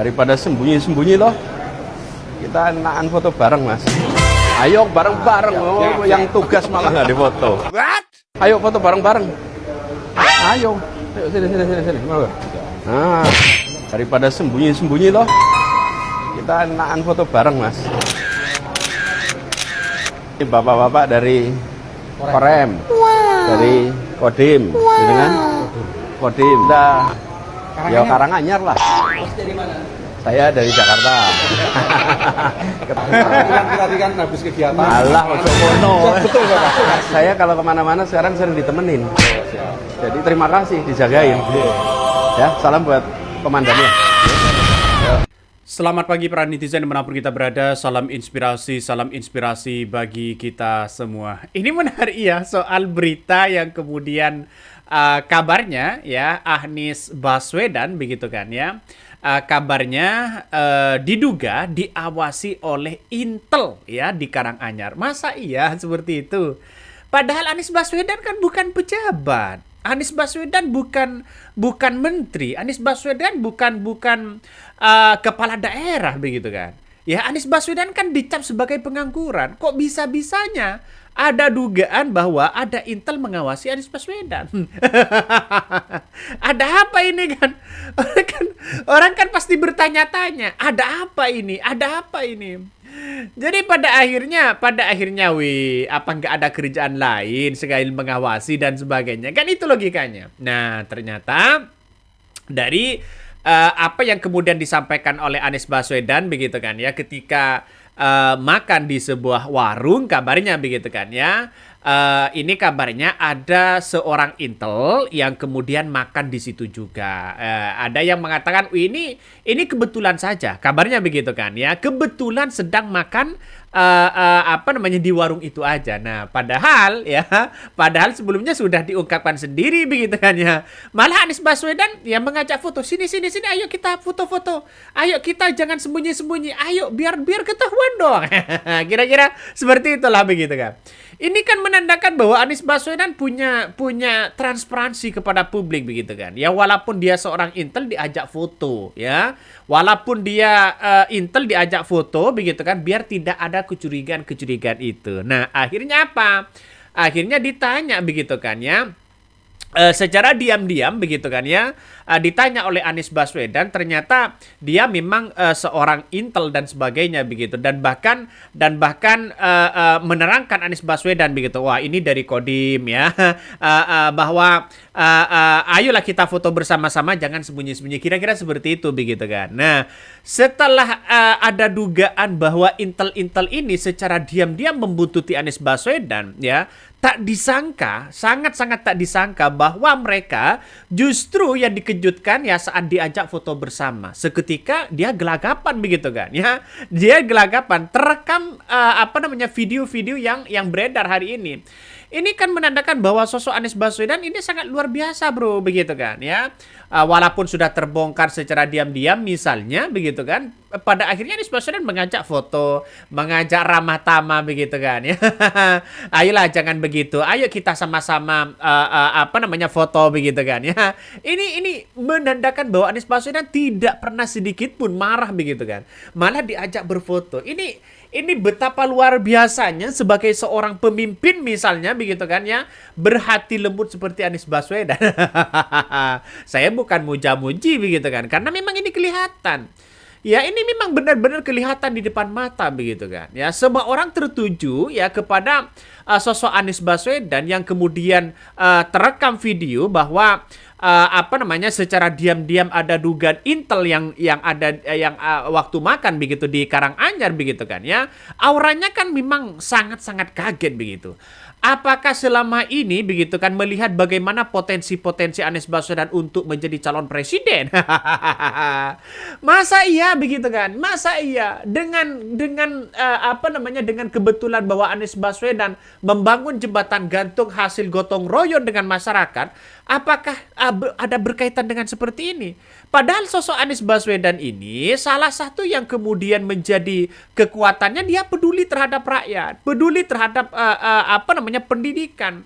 Daripada sembunyi-sembunyi loh, kita enakan foto bareng mas. Ayo bareng-bareng, yang tugas malah nggak difoto. Ayo foto bareng-bareng. Ayo, sini. Nah, daripada sembunyi-sembunyi loh, kita enakan foto bareng mas. Ini bapak-bapak dari Korem, dari Kodim, gitu kan? Kodim, ya Karanganyar lah. Saya dari Jakarta. Tadi kan habis kegiatan. Alah, Osokono. Betul Bapak. Saya kalau kemana-mana sekarang sering ditemenin. Jadi terima kasih, dijagain. Ya, salam buat komandannya. Selamat pagi para netizen dimanapun kita berada. Salam inspirasi bagi kita semua. Ini menarik ya soal berita yang kemudian kabarnya ya Anies Baswedan begitu kan ya. Kabarnya diduga diawasi oleh Intel ya di Karanganyar. Masa iya seperti itu? Padahal Anies Baswedan kan bukan pejabat. Anies Baswedan bukan menteri. Anies Baswedan bukan kepala daerah begitu kan. Ya Anies Baswedan kan dicap sebagai pengangguran. Kok bisa-bisanya ada dugaan bahwa ada Intel mengawasi Anies Baswedan? Ada apa ini kan? Orang kan pasti bertanya-tanya, ada apa ini? Ada apa ini? Jadi pada akhirnya apa nggak ada kerjaan lain selain mengawasi dan sebagainya? Kan itu logikanya. Nah, ternyata dari apa yang kemudian disampaikan oleh Anies Baswedan begitu kan ya ketika makan di sebuah warung, kabarnya begitu kan ya. Ini kabarnya ada seorang Intel yang kemudian makan di situ juga. Ada yang mengatakan, ini kebetulan saja. Kabarnya begitu kan ya. Kebetulan sedang makan di warung itu aja. Nah, padahal sebelumnya sudah diungkapkan sendiri begitu kan ya. Malah Anies Baswedan yang mengajak foto. Sini, ayo kita foto-foto. Ayo kita jangan sembunyi-sembunyi. Ayo biar ketahuan dong. Kira-kira seperti itulah begitu kan. Ini kan menandakan bahwa Anies Baswedan punya transparansi kepada publik begitu kan. Ya walaupun dia seorang Intel diajak foto ya. Walaupun dia Intel diajak foto begitu kan biar tidak ada kecurigaan itu. Nah, akhirnya apa? Akhirnya ditanya begitu kan ya. Secara diam-diam begitu kan ya, ditanya oleh Anies Baswedan, ternyata dia memang seorang Intel dan sebagainya begitu, dan bahkan menerangkan Anies Baswedan begitu, wah ini dari Kodim ya, bahwa ayolah kita foto bersama-sama, jangan sembunyi-sembunyi, kira-kira seperti itu begitu kan. Nah, setelah ada dugaan bahwa Intel ini secara diam-diam membuntuti Anies Baswedan ya, tak disangka, sangat-sangat tak disangka bahwa mereka justru yang dikejutkan ya saat diajak foto bersama. Seketika dia gelagapan begitu kan ya. Dia gelagapan terekam video-video yang beredar hari ini. Ini kan menandakan bahwa sosok Anies Baswedan ini sangat luar biasa bro begitu kan ya. Walaupun sudah terbongkar secara diam-diam misalnya begitu kan, pada akhirnya Anies Baswedan mengajak foto, mengajak ramah tamah begitu kan ya. Ayolah jangan begitu, ayo kita sama-sama foto begitu kan ya. Ini menandakan bahwa Anies Baswedan tidak pernah sedikit pun marah begitu kan, malah diajak berfoto. Ini betapa luar biasanya sebagai seorang pemimpin misalnya begitu kan ya, berhati lembut seperti Anies Baswedan. Saya bukan muja-muji begitu kan, karena memang ini kelihatan. Ya ini memang benar-benar kelihatan di depan mata begitu kan. Ya semua orang tertuju ya kepada sosok Anies Baswedan yang kemudian terekam video bahwa secara diam-diam ada dugaan Intel yang waktu makan begitu di Karanganyar begitu kan ya. Auranya kan memang sangat-sangat kaget begitu. Apakah selama ini begitu kan melihat bagaimana potensi-potensi Anies Baswedan untuk menjadi calon presiden? Masa iya begitu kan? Masa iya dengan kebetulan bahwa Anies Baswedan membangun jembatan gantung hasil gotong royong dengan masyarakat, apakah ada berkaitan dengan seperti ini? Padahal sosok Anies Baswedan ini salah satu yang kemudian menjadi kekuatannya, dia peduli terhadap rakyat, peduli terhadap pendidikan.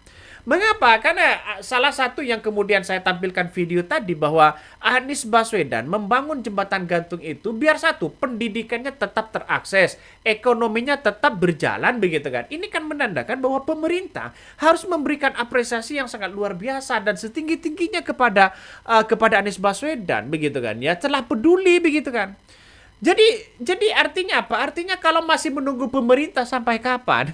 Mengapa? Karena salah satu yang kemudian saya tampilkan video tadi bahwa Anies Baswedan membangun jembatan gantung itu biar satu, pendidikannya tetap terakses, ekonominya tetap berjalan begitu kan. Ini kan menandakan bahwa pemerintah harus memberikan apresiasi yang sangat luar biasa dan setinggi-tingginya kepada Anies Baswedan begitu kan ya. Telah peduli begitu kan. Jadi artinya apa? Artinya kalau masih menunggu pemerintah sampai kapan?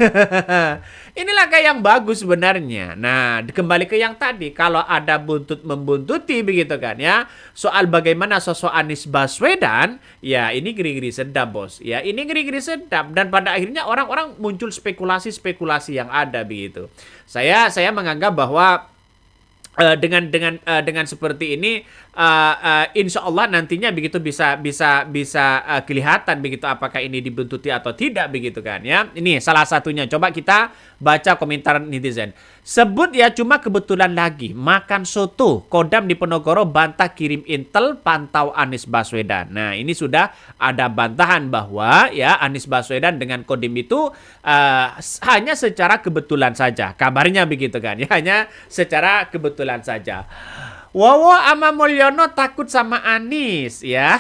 Inilah kayak yang bagus sebenarnya. Nah, kembali ke yang tadi, kalau ada buntut membuntuti begitu kan ya, soal bagaimana sosok Anies Baswedan, ya ini ngeri-ngeri sedap bos. Ya ini ngeri-ngeri sedap dan pada akhirnya orang-orang muncul spekulasi-spekulasi yang ada begitu. Saya menganggap bahwa dengan seperti ini insya Allah nantinya begitu bisa kelihatan begitu apakah ini dibuntuti atau tidak begitu kan ya. Ini salah satunya, coba kita baca komentar netizen. Sebut ya cuma kebetulan lagi makan soto, Kodam di Ponorogo bantah kirim intel pantau Anies Baswedan. Nah ini sudah ada bantahan bahwa ya Anies Baswedan dengan Kodim itu hanya secara kebetulan saja, kabarnya begitu kan ya, hanya secara kebetulan saja. Wowo ama Mulyono takut sama Anies ya.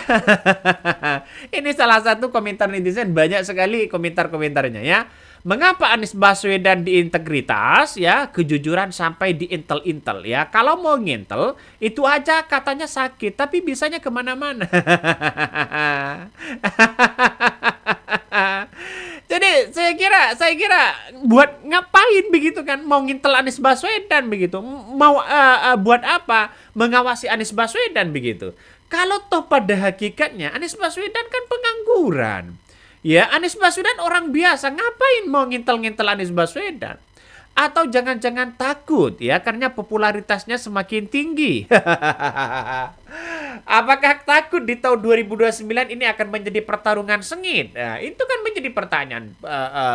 Ini salah satu komentar netizen, banyak sekali komentar-komentarnya ya. Mengapa Anies Baswedan diintegritas ya, kejujuran sampai diintel-intel ya. Kalau mau ngintel itu aja katanya sakit, tapi bisanya kemana-mana. Jadi saya kira buat ngapain begitu kan, mau ngintel Anies Baswedan begitu, mau buat apa mengawasi Anies Baswedan begitu. Kalau toh pada hakikatnya Anies Baswedan kan pengangguran. Ya, Anies Baswedan orang biasa, ngapain mau ngintel-ngintel Anies Baswedan? Atau jangan-jangan takut ya karena popularitasnya semakin tinggi. Apakah takut di tahun 2029 ini akan menjadi pertarungan sengit? Nah, itu kan menjadi pertanyaan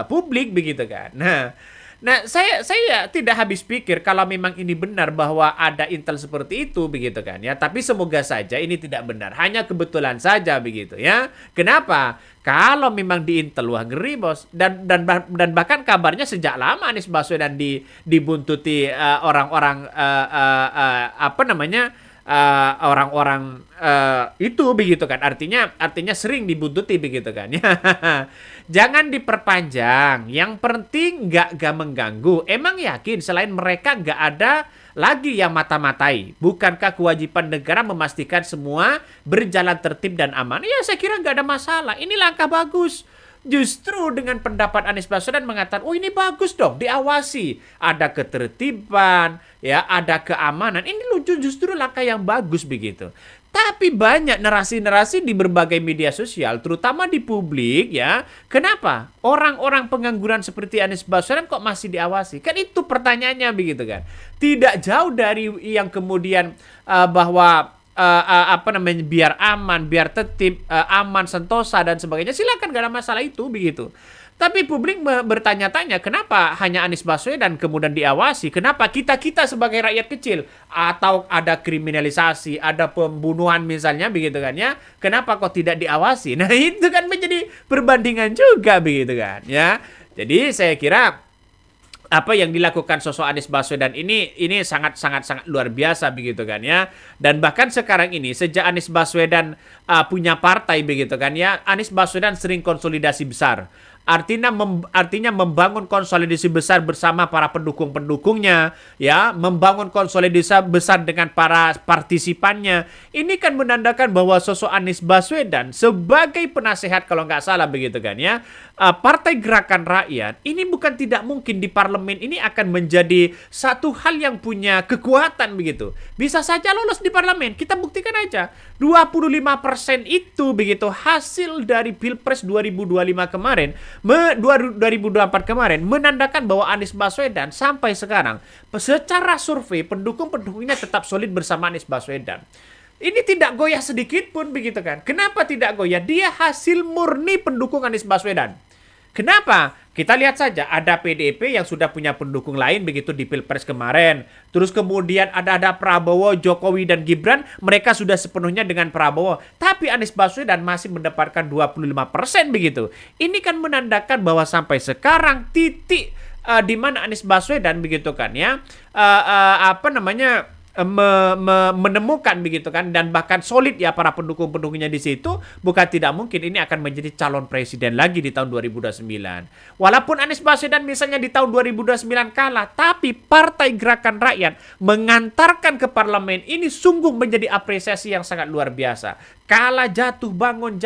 publik begitu kan. Nah, saya tidak habis pikir kalau memang ini benar bahwa ada intel seperti itu begitu kan ya. Tapi semoga saja ini tidak benar, hanya kebetulan saja begitu ya. Kenapa? Kalau memang diintel, wah ngeri bos. Dan bahkan kabarnya sejak lama Anies Baswedan dibuntuti orang-orang apa namanya? Orang-orang itu begitu kan, artinya sering dibuntuti begitu kan ya. Jangan diperpanjang, yang penting nggak mengganggu. Emang yakin selain mereka nggak ada lagi yang mata-matai? Bukankah kewajiban negara memastikan semua berjalan tertib dan aman? Ya saya kira nggak ada masalah, ini langkah bagus. Justru dengan pendapat Anies Baswedan mengatakan, oh ini bagus dong, diawasi, ada ketertiban, ya, ada keamanan. Ini lucu, justru langkah yang bagus begitu. Tapi banyak narasi-narasi di berbagai media sosial, terutama di publik ya. Kenapa? Orang-orang pengangguran seperti Anies Baswedan kok masih diawasi? Kan itu pertanyaannya begitu kan. Tidak jauh dari yang kemudian bahwa apa namanya, biar aman, biar tertib, aman, sentosa dan sebagainya, silakan, gak ada masalah itu begitu. Tapi publik bertanya-tanya kenapa hanya Anies Baswedan kemudian diawasi, kenapa kita sebagai rakyat kecil, atau ada kriminalisasi, ada pembunuhan misalnya begitu kan ya, kenapa kok tidak diawasi? Nah itu kan menjadi perbandingan juga begitu kan ya. Jadi saya kira apa yang dilakukan sosok Anies Baswedan ini sangat luar biasa begitu kan ya. Dan bahkan sekarang ini sejak Anies Baswedan punya partai begitu kan ya, Anies Baswedan sering konsolidasi besar. Artinya membangun konsolidasi besar bersama para pendukung-pendukungnya, ya, membangun konsolidasi besar dengan para partisipannya. Ini kan menandakan bahwa sosok Anies Baswedan sebagai penasehat kalau nggak salah begitu kan ya, Partai Gerakan Rakyat ini bukan tidak mungkin di parlemen ini akan menjadi satu hal yang punya kekuatan begitu. Bisa saja lolos di parlemen. Kita buktikan aja. 25% itu begitu hasil dari Pilpres 2025 kemarin, 2024 kemarin, menandakan bahwa Anies Baswedan sampai sekarang secara survei pendukung-pendukungnya tetap solid bersama Anies Baswedan. Ini tidak goyah sedikit pun begitu kan. Kenapa tidak goyah? Dia hasil murni pendukung Anies Baswedan. Kenapa? Kita lihat saja, ada PDIP yang sudah punya pendukung lain begitu di Pilpres kemarin. Terus kemudian ada Prabowo, Jokowi, dan Gibran. Mereka sudah sepenuhnya dengan Prabowo. Tapi Anies Baswedan masih mendapatkan 25% begitu. Ini kan menandakan bahwa sampai sekarang titik di mana Anies Baswedan begitu kan ya, menemukan begitu kan, dan bahkan solid ya para pendukung-pendukungnya di situ, bukan tidak mungkin ini akan menjadi calon presiden lagi di tahun 2029. Walaupun Anies Baswedan misalnya di tahun 2029 kalah, tapi Partai Gerakan Rakyat mengantarkan ke parlemen ini sungguh menjadi apresiasi yang sangat luar biasa. Kalah jatuh bangun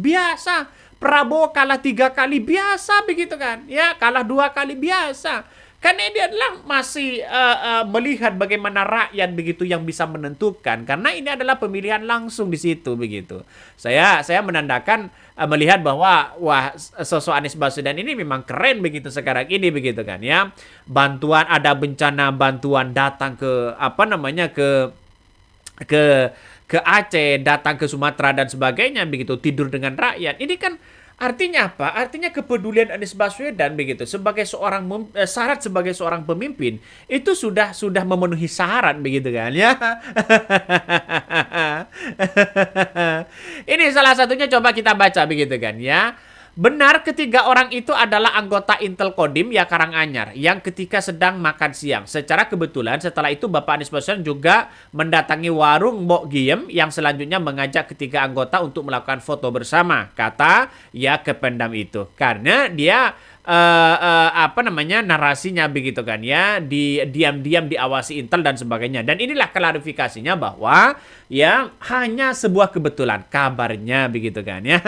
biasa. Prabowo kalah 3 kali biasa begitu kan, ya kalah 2 kali biasa. Karena dia adalah masih melihat bagaimana rakyat begitu yang bisa menentukan, karena ini adalah pemilihan langsung di situ begitu. Saya menandakan melihat bahwa wah, sosok Anies Baswedan ini memang keren begitu sekarang ini begitu kan ya. Bantuan, ada bencana, bantuan datang ke ke Aceh, datang ke Sumatera dan sebagainya begitu, tidur dengan rakyat. Ini kan artinya apa? Artinya kepedulian Anies Baswedan begitu sebagai seorang syarat sebagai seorang pemimpin itu sudah memenuhi syarat begitu kan ya. Ini salah satunya, coba kita baca begitu kan ya. Benar ketiga orang itu adalah anggota Intel Kodim ya Karanganyar yang ketika sedang makan siang. Secara kebetulan setelah itu Bapak Anies Baswedan juga mendatangi warung Mbok Giem yang selanjutnya mengajak ketiga anggota untuk melakukan foto bersama, kata ya Kependam itu. Karena dia narasinya begitu kan ya, diam-diam diawasi Intel dan sebagainya. Dan inilah klarifikasinya bahwa ya hanya sebuah kebetulan kabarnya begitu kan ya.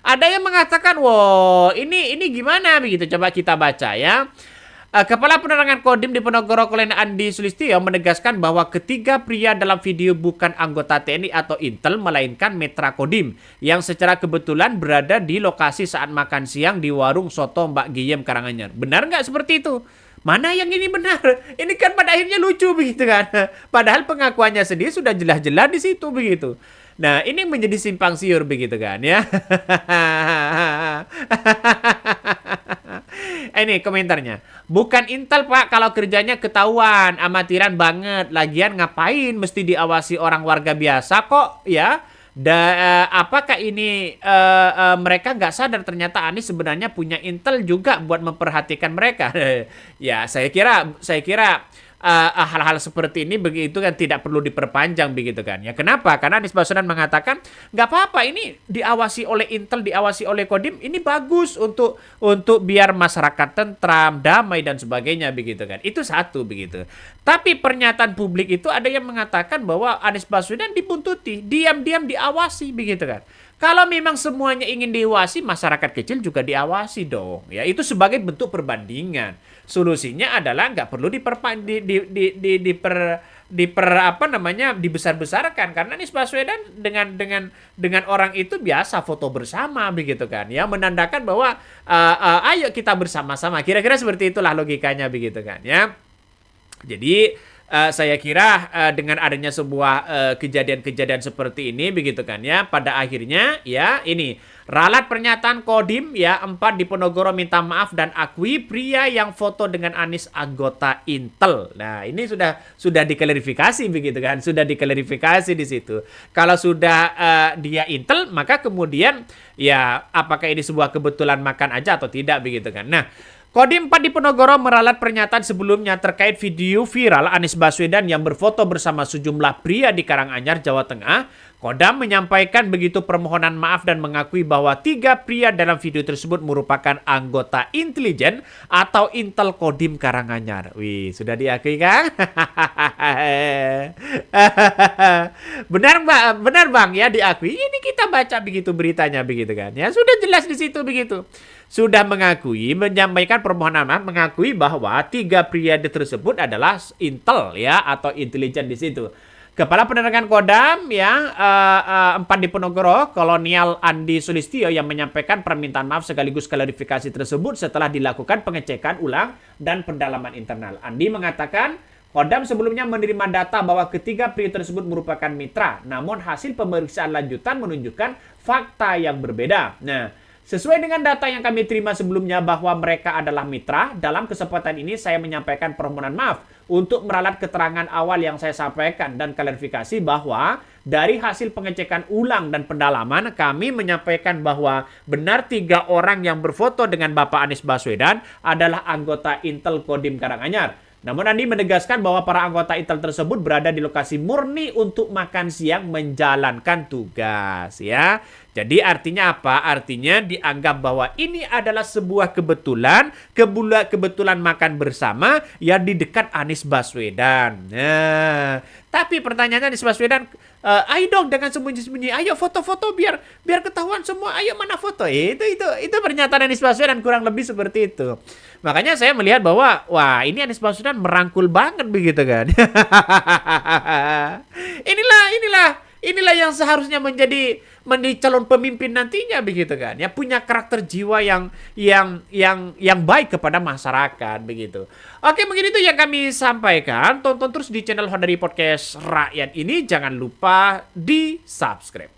Ada yang mengatakan, wow ini gimana begitu, coba kita baca ya. Kepala Penerangan Kodim di Ponorogo Kolonel Andi Sulistyo menegaskan bahwa ketiga pria dalam video bukan anggota TNI atau Intel, melainkan Mitra Kodim yang secara kebetulan berada di lokasi saat makan siang di warung soto Mbak Giem Karanganyar. Benar nggak seperti itu? Mana yang ini benar? Ini kan pada akhirnya lucu begitu kan? Padahal pengakuannya sendiri sudah jelas-jelas di situ begitu. Nah, ini menjadi simpang siur begitu kan ya. Ini komentarnya. Bukan Intel Pak, kalau kerjanya ketahuan, amatiran banget. Lagian ngapain mesti diawasi orang warga biasa kok ya? Apakah ini mereka nggak sadar ternyata Anies sebenarnya punya Intel juga buat memperhatikan mereka? Ya, saya kira hal-hal seperti ini begitu kan tidak perlu diperpanjang begitu kan ya. Kenapa? Karena Anies Baswedan mengatakan nggak apa-apa, ini diawasi oleh Intel, diawasi oleh Kodim, ini bagus untuk biar masyarakat tentram, damai dan sebagainya begitu kan. Itu satu begitu. Tapi pernyataan publik itu ada yang mengatakan bahwa Anies Baswedan dibuntuti, diam-diam diawasi begitu kan. Kalau memang semuanya ingin diawasi, masyarakat kecil juga diawasi dong. Ya, itu sebagai bentuk perbandingan. Solusinya adalah nggak perlu dibesar-besarkan, karena Anies Baswedan dengan orang itu biasa foto bersama begitu kan. Ya, menandakan bahwa ayo kita bersama-sama. Kira-kira seperti itulah logikanya begitu kan ya. Jadi saya kira dengan adanya sebuah kejadian-kejadian seperti ini begitu kan ya, pada akhirnya ya ini ralat pernyataan Kodim ya 4 di Ponorogo minta maaf dan akui pria yang foto dengan Anies anggota Intel. Nah, ini sudah diklarifikasi begitu kan, sudah diklarifikasi di situ. Kalau sudah dia Intel, maka kemudian ya apakah ini sebuah kebetulan makan aja atau tidak begitu kan. Nah, Kodim 4 di Ponorogo meralat pernyataan sebelumnya terkait video viral Anies Baswedan yang berfoto bersama sejumlah pria di Karanganyar, Jawa Tengah. Kodam menyampaikan begitu permohonan maaf dan mengakui bahwa 3 pria dalam video tersebut merupakan anggota intelijen atau Intel Kodim Karanganyar. Wih, sudah diakui kan? Benar bang ya, diakui. Ini kita baca begitu beritanya begitu kan ya, sudah jelas di situ begitu. Sudah mengakui, menyampaikan permohonan maaf, mengakui bahwa 3 pria tersebut adalah Intel ya atau intelijen di situ. Kepala Penerangan Kodam ya 4 di Ponorogo, Kolonel Andi Sulistyo yang menyampaikan permintaan maaf sekaligus klarifikasi tersebut setelah dilakukan pengecekan ulang dan pendalaman internal. Andi mengatakan Kodam sebelumnya menerima data bahwa ketiga pria tersebut merupakan mitra, namun hasil pemeriksaan lanjutan menunjukkan fakta yang berbeda. Nah, Sesuai dengan data yang kami terima sebelumnya bahwa mereka adalah mitra, dalam kesempatan ini saya menyampaikan permohonan maaf untuk meralat keterangan awal yang saya sampaikan dan klarifikasi bahwa dari hasil pengecekan ulang dan pendalaman kami menyampaikan bahwa benar 3 orang yang berfoto dengan Bapak Anies Baswedan adalah anggota Intel Kodim Karanganyar. Namun Andi menegaskan bahwa para anggota Intel tersebut berada di lokasi murni untuk makan siang menjalankan tugas ya. Jadi artinya apa? Artinya dianggap bahwa ini adalah sebuah kebetulan makan bersama yang di dekat Anies Baswedan. Nah, tapi pertanyaannya Anies Baswedan, ayo dong dengan sembunyi-sembunyi, ayo foto-foto biar ketahuan semua, ayo mana foto. Itu pernyataan Anies Baswedan kurang lebih seperti itu. Makanya saya melihat bahwa wah ini Anies Baswedan merangkul banget begitu kan. Inilah yang seharusnya menjadi calon pemimpin nantinya begitu kan. Ya punya karakter jiwa yang baik kepada masyarakat begitu. Oke, mungkin itu yang kami sampaikan. Tonton terus di channel Honda Podcast Rakyat ini, jangan lupa di-subscribe.